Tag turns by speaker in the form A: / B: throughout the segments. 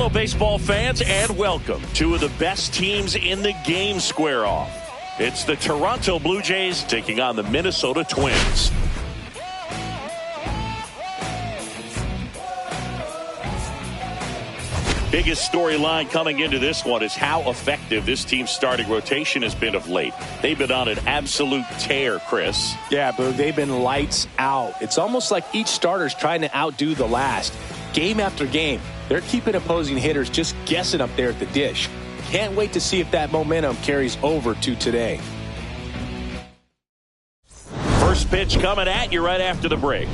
A: Hello, baseball fans, and welcome. Two of the best teams in the game square off. It's the Toronto Blue Jays taking on the Minnesota Twins. Biggest storyline coming into this one is how effective this team's starting rotation has been of late. They've been on an absolute tear, Chris.
B: Yeah, but they've been lights out. It's almost like each starter's trying to outdo the last. Game after game, they're keeping opposing hitters just guessing up there at the dish. Can't wait to see if that momentum carries over to today.
A: First pitch coming at you right after the break.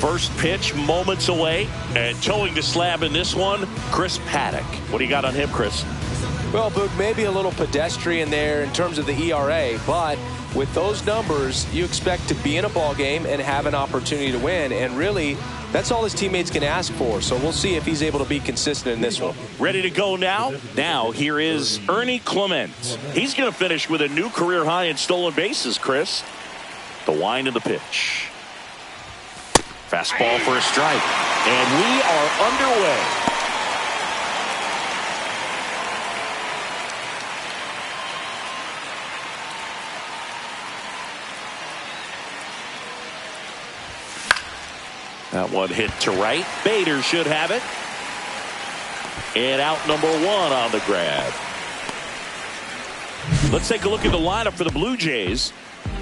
A: First pitch moments away, and towing the slab in this one, Chris Paddock. What do you got on him, Chris?
B: Well, Boog, maybe a little pedestrian there in terms of the ERA, but with those numbers, you expect to be in a ball game and have an opportunity to win, and really, that's all his teammates can ask for, so we'll see if he's able to be consistent in this one.
A: Ready to go now? Now, here is Ernie Clement. He's going to finish with a new career high in stolen bases, Chris. The wind of the pitch. Fastball for a strike. And we are underway. That one hit to right. Bader should have it. And out number one on the grab. Let's take a look at the lineup for the Blue Jays.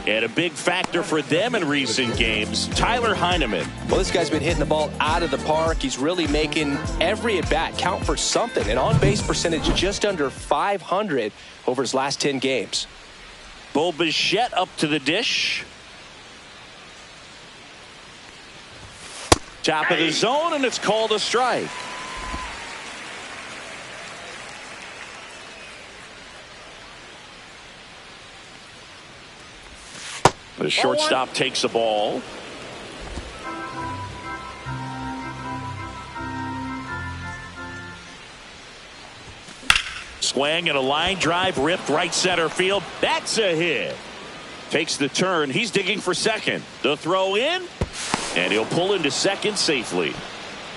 A: And a big factor for them in recent games, Tyler Heineman.
B: Well, this guy's been hitting the ball out of the park. He's really making every at-bat count for something. An on-base percentage just under 500 over his last 10 games.
A: Bo Bichette up to the dish. Top of the zone, and it's called a strike. The shortstop takes the ball. Swing and a line drive ripped right center field. That's a hit. Takes the turn. He's digging for second. The throw in, and he'll pull into second safely.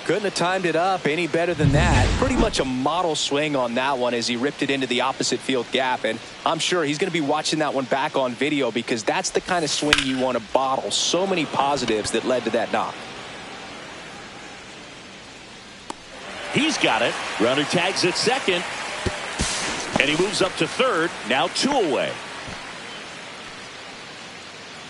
B: Couldn't have timed it up any better than that. Pretty much a model swing on that one as he ripped it into the opposite field gap. And I'm sure he's going to be watching that one back on video because that's the kind of swing you want to bottle. So many positives that led to that knock.
A: He's got it. Runner tags at second. And he moves up to third. Now 2 away.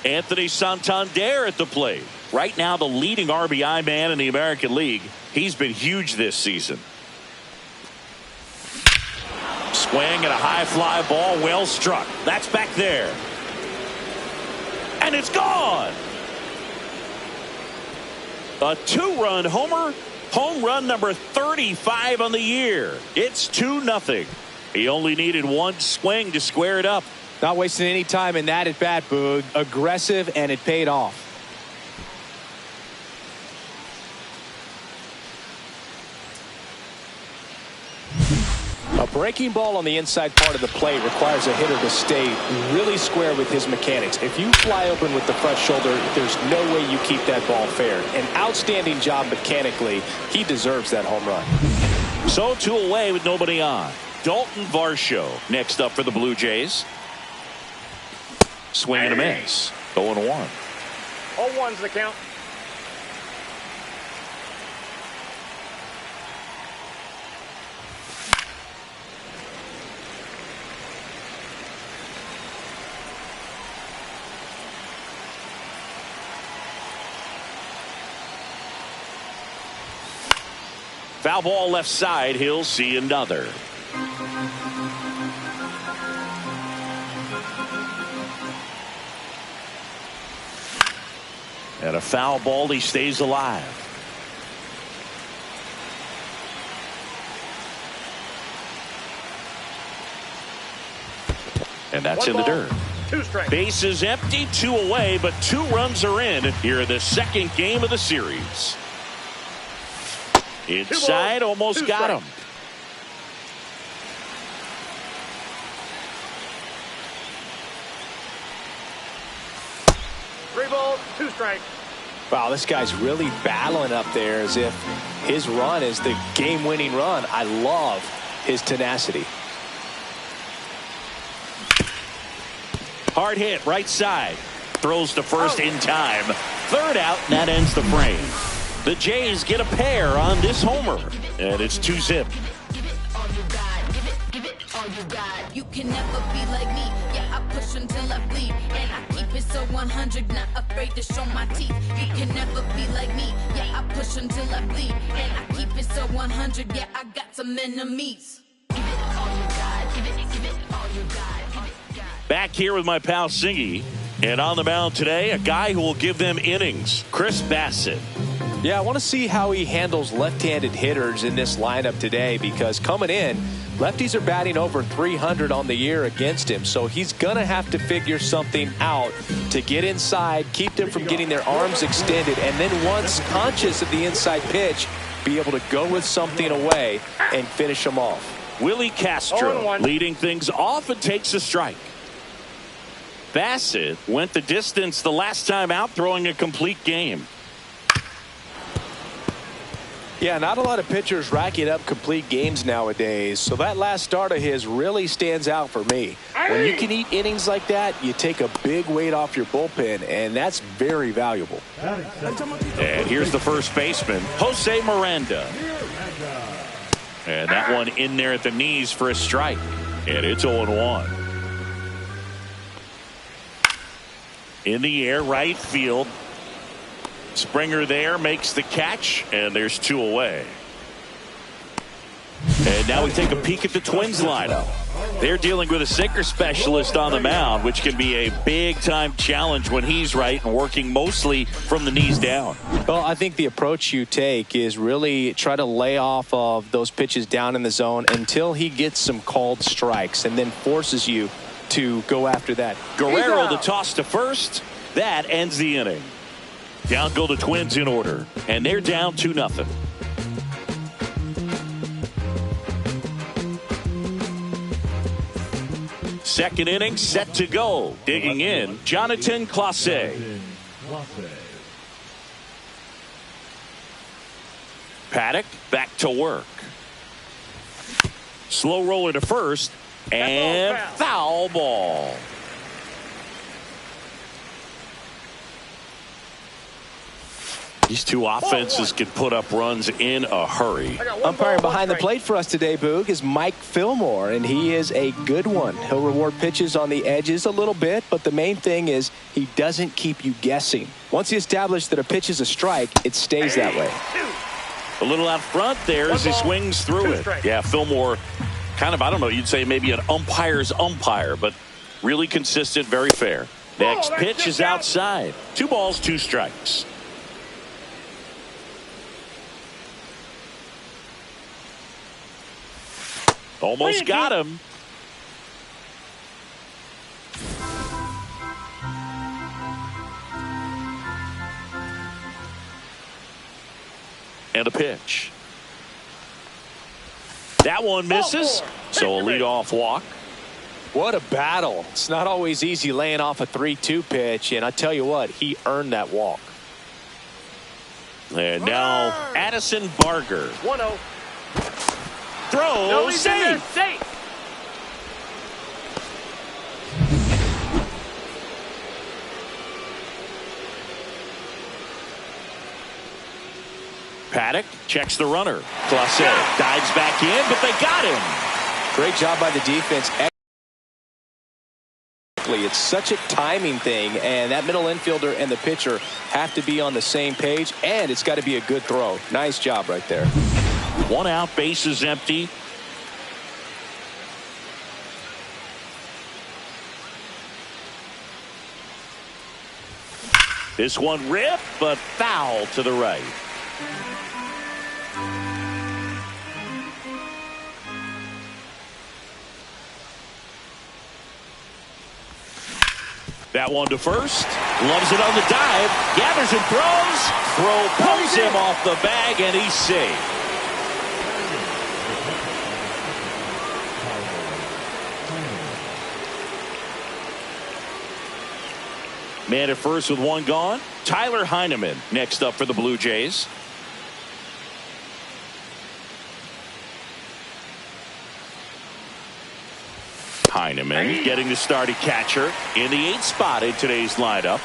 A: Anthony Santander at the plate. Right now the leading RBI man in the American League. He's been huge this season. Swing and a high fly ball, well struck. That's back there. And it's gone. A 2-run homer. Home run number 35 on the year. It's 2-0. He only needed one swing to square it up.
B: Not wasting any time in that at bat, Boog. Aggressive, and it paid off. A breaking ball on the inside part of the plate requires a hitter to stay really square with his mechanics. If you fly open with the front shoulder, there's no way you keep that ball fair. An outstanding job mechanically. He deserves that home run.
A: So 2 away with nobody on. Dalton Varsho next up for the Blue Jays. Swing and a miss. 0-1.
C: 0-1's the count.
A: Foul ball left side. He'll see another. And a foul ball. He stays alive. And that's in the dirt.
C: 2 strikes.
A: Base is empty, 2 away, but 2 runs are in here in the second game of the series. Inside, almost got him.
C: Three balls, 2 strikes.
B: Wow, this guy's really battling up there as if his run is the game-winning run. I love his tenacity.
A: Hard hit, right side. Throws to first in time. Third out, and that ends the frame. The Jays get a pair on this homer, and it's 2-zip.
D: You can never be like me. Yeah, I push until I bleed, and I keep it so 100, not afraid to show my teeth. You can never be like me. Yeah, I push until I bleed, and I keep it so 100. Yeah, I got some enemies. Give it all you got. Give it all you got.
A: Back here with my pal Singy, and on the mound today, a guy who will give them innings, Chris Bassett.
B: Yeah, I want to see how he handles left-handed hitters in this lineup today, because coming in, lefties are batting over 300 on the year against him, so he's going to have to figure something out to get inside, keep them from getting their arms extended, and then once conscious of the inside pitch, be able to go with something away and finish them off.
A: Willie Castro leading things off and takes a strike. Bassett went the distance the last time out, throwing a complete game.
B: Yeah, not a lot of pitchers racking up complete games nowadays, so that last start of his really stands out for me. When you can eat innings like that, you take a big weight off your bullpen, and that's very valuable.
A: And here's the first baseman, Jose Miranda. And that one in there at the knees for a strike. And it's 0-1. In the air, right field. Springer there makes the catch, and there's 2 away. And now we take a peek at the Twins lineup. They're dealing with a sinker specialist on the mound, which can be a big-time challenge when he's right and working mostly from the knees down.
B: Well, I think the approach you take is really try to lay off of those pitches down in the zone until he gets some called strikes, and then forces you to go after that.
A: Guerrero the toss to first. That ends the inning. Down go the Twins in order, and they're down 2-0. Second inning set to go. Digging in, Jonathan Clase. Paddock back to work. Slow roller to first, and foul ball. These two offenses can put up runs in a hurry.
B: Umpiring behind the plate for us today, Boog, is Mike Fillmore, and he is a good one. He'll reward pitches on the edges a little bit, but the main thing is he doesn't keep you guessing. Once he establishes that a pitch is a strike, it stays that way.
A: A little out front there as he swings through it. Yeah, Fillmore, kind of, I don't know, you'd say maybe an umpire's umpire, but really consistent, very fair. Next pitch is outside. 2 balls, 2 strikes. Almost got him. And a pitch. That one misses. So a leadoff walk.
B: What a battle. It's not always easy laying off a 3-2 pitch, and I tell you what, he earned that walk.
A: And now Addison Barger.
C: 1-0.
A: Throw, safe. Paddock checks the runner. Clase dives back in, but they got him.
B: Great job by the defense. It's such a timing thing, and that middle infielder and the pitcher have to be on the same page, and it's got to be a good throw. Nice job right there.
A: 1 out, bases empty. This one ripped, but foul to the right. That one to first. Loves it on the dive. Gathers and throws. Throw pulls him off the bag, and he's safe. Man at first with one gone. Tyler Heineman next up for the Blue Jays. Heineman getting the start at catcher in the 8th spot in today's lineup.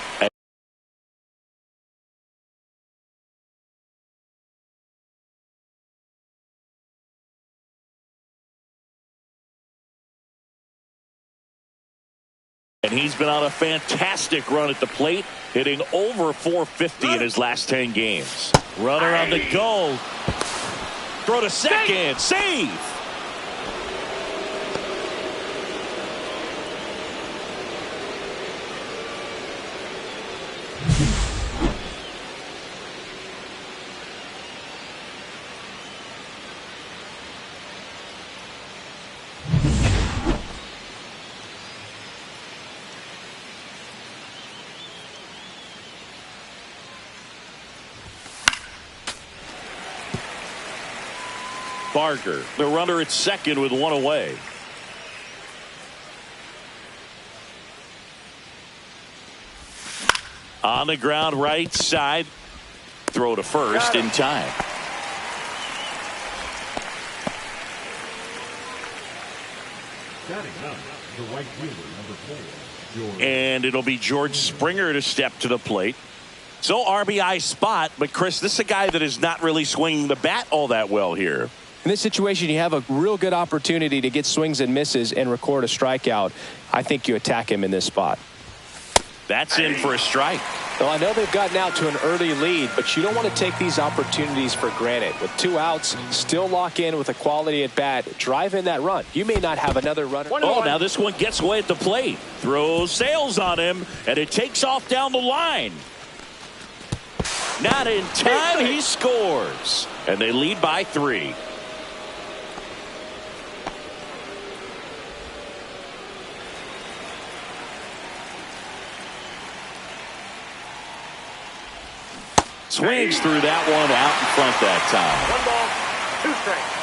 A: And he's been on a fantastic run at the plate, hitting over 450 in his last 10 games. Runner on the go. Throw to second. Save. Barger, the runner at second with one away. On the ground right side. Throw to first in time. And it'll be George Springer to step to the plate. So RBI spot, but Chris, this is a guy that is not really swinging the bat all that well here.
B: In this situation, you have a real good opportunity to get swings and misses and record a strikeout. I think you attack him in this spot.
A: That's in for a strike.
B: Well, I know they've gotten out to an early lead, but you don't want to take these opportunities for granted. With 2 outs, still lock in with a quality at bat. Drive in that run. You may not have another runner.
A: Oh, now this one gets away at the plate. Throws sails on him, and it takes off down the line. Not in time. He scores. And they lead by 3. Swings through that one out in front that time.
C: 1 ball, 2 strikes.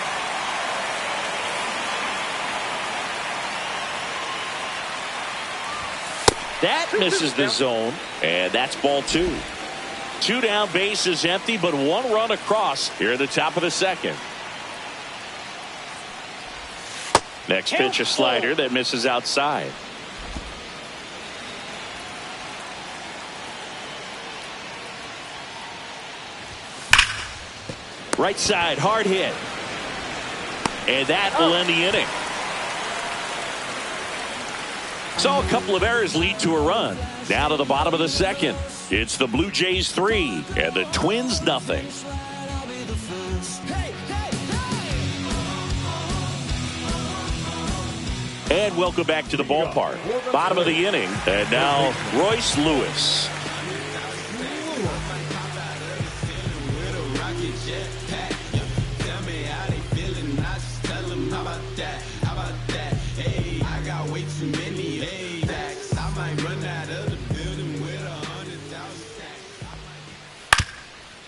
A: That misses the zone, and that's ball 2. 2 down, bases empty, but 1 run across here at the top of the second. Next pitch, a slider that misses outside. Right side, hard hit. And that will end the inning. So a couple of errors lead to a run. Down to the bottom of the second. It's the Blue Jays 3 and the Twins nothing. And welcome back to the ballpark. Bottom of the inning. And now Royce Lewis.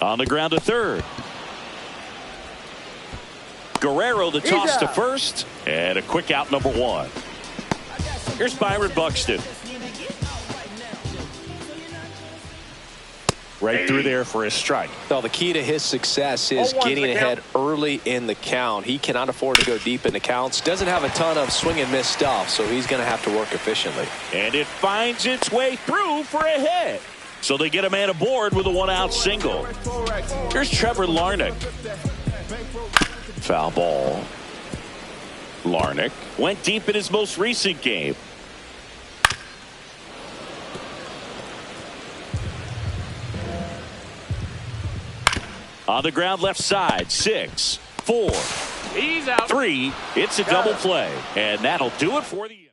A: On the ground to third. Guerrero the toss to first. And a quick out number 1. Here's Byron Buxton. Right through there for a strike.
B: Well, the key to his success is getting ahead early in the count. He cannot afford to go deep in the counts. Doesn't have a ton of swing and miss stuff, so he's going to have to work efficiently.
A: And it finds its way through for a hit. So they get a man aboard with a 1-out single. Here's Trevor Larnach. Foul ball. Larnach went deep in his most recent game. On the ground left side. 6, 4,
C: He's out.
A: 3. It's a double play. And that'll do it for the inning.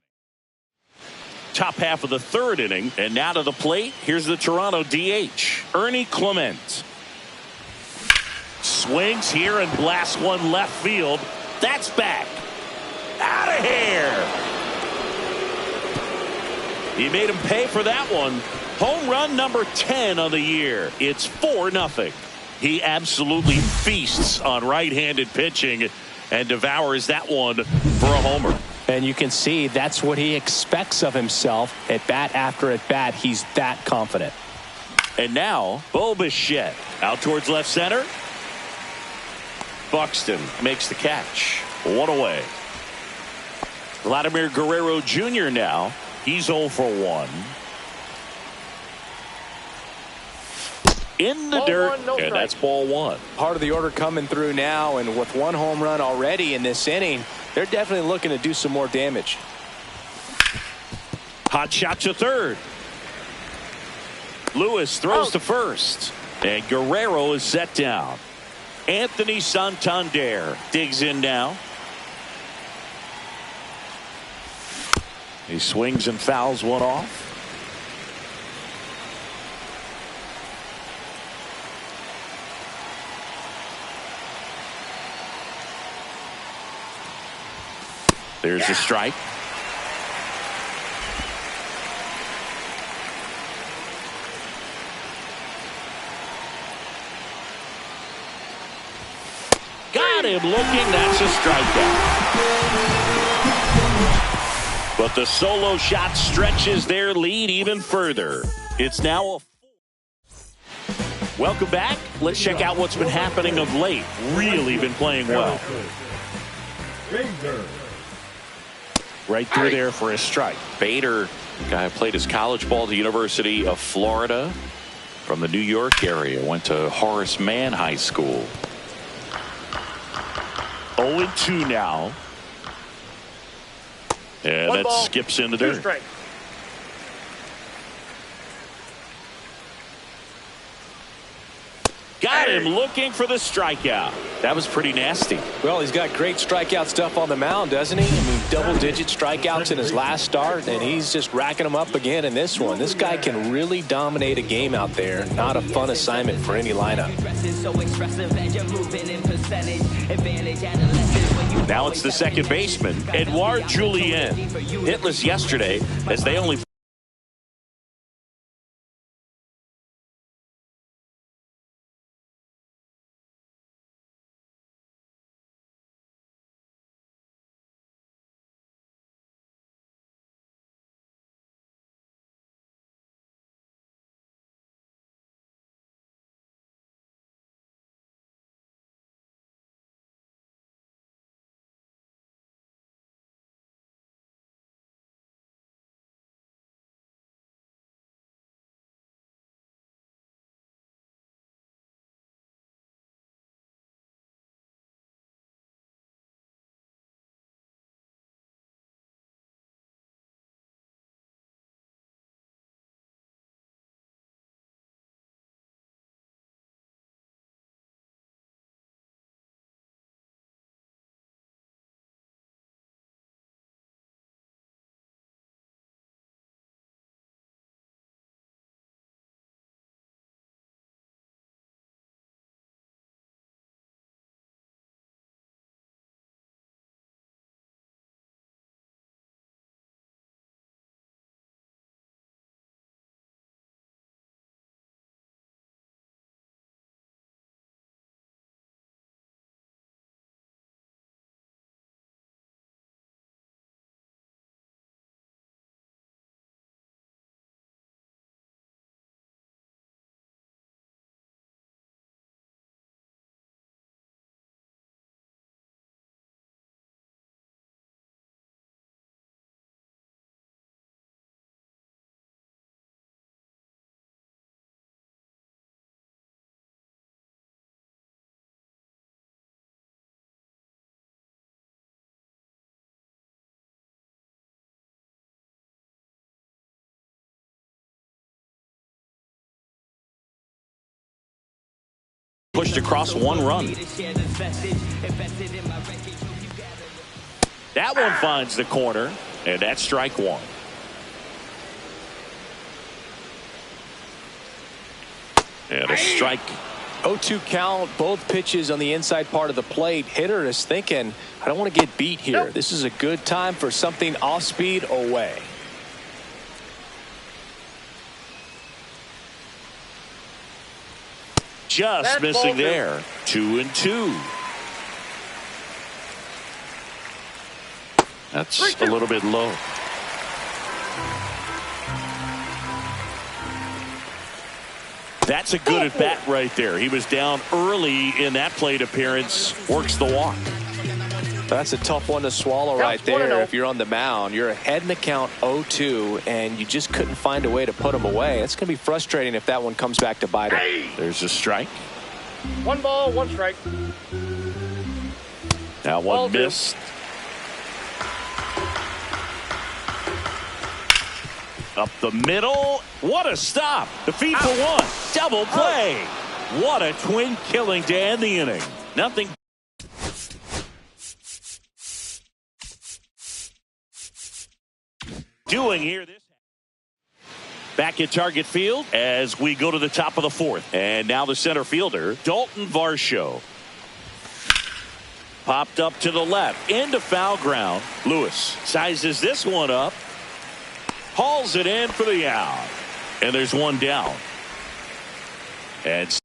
A: Top half of the third inning. And now to the plate. Here's the Toronto DH. Ernie Clement. Swings here and blasts one left field. That's back. Out of here. He made him pay for that one. Home run number 10 on the year. It's 4-0. He absolutely feasts on right-handed pitching and devours that one for a homer.
B: And you can see that's what he expects of himself at bat after at bat. He's that confident.
A: And now, Bobichette out towards left center. Buxton makes the catch. One away. Vladimir Guerrero Jr. now. He's 0 for 1. In the
C: Ball
A: dirt,
C: one, no
A: and
C: strike.
A: that's ball 1.
B: Part of the order coming through now, and with 1 home run already in this inning, they're definitely looking to do some more damage.
A: Hot shot to third. Lewis throws to first, and Guerrero is set down. Anthony Santander digs in now. He swings and fouls one off. There's a strike. Got him looking. That's a strikeout. But the solo shot stretches their lead even further. It's now a... Welcome back. Let's check out what's been happening of late. Really been playing well. Right through there for a strike. Bader, guy who played his college ball at the University of Florida from the New York area. Went to Horace Mann High School. 0-2 now. And that skips into dirt.
C: Strike.
A: Got him looking for the strikeout. That was pretty nasty.
B: Well, he's got great strikeout stuff on the mound, doesn't he? I mean, double-digit strikeouts in his last start, and he's just racking them up again in this one. This guy can really dominate a game out there. Not a fun assignment for any lineup.
A: Now it's the second baseman, Edouard Julien. Hitless yesterday as they only pushed across 1 run. That one finds the corner, and that's strike 1. And a strike.
B: 0-2 count, both pitches on the inside part of the plate. Hitter is thinking, I don't want to get beat here. Nope. This is a good time for something off speed away.
A: Just
C: That's
A: missing
C: ball
A: there. 2-2. That's a little bit low. That's a good at bat right there. He was down early in that plate appearance. Works the walk.
B: That's a tough one to swallow right there. If you're on the mound, you're ahead in the count 0-2, and you just couldn't find a way to put him away. It's going to be frustrating if that one comes back to bite him.
A: There's a strike.
C: 1 ball, 1 strike.
A: Now one missed. Up the middle. What a stop. The feed for one. Double play. What a twin killing to end the inning. Nothing. Doing here this back at Target Field as we go to the top of the 4th, and now the center fielder Dalton Varsho popped up to the left into foul ground. Lewis sizes this one up, hauls it in for the out, and there's one down. And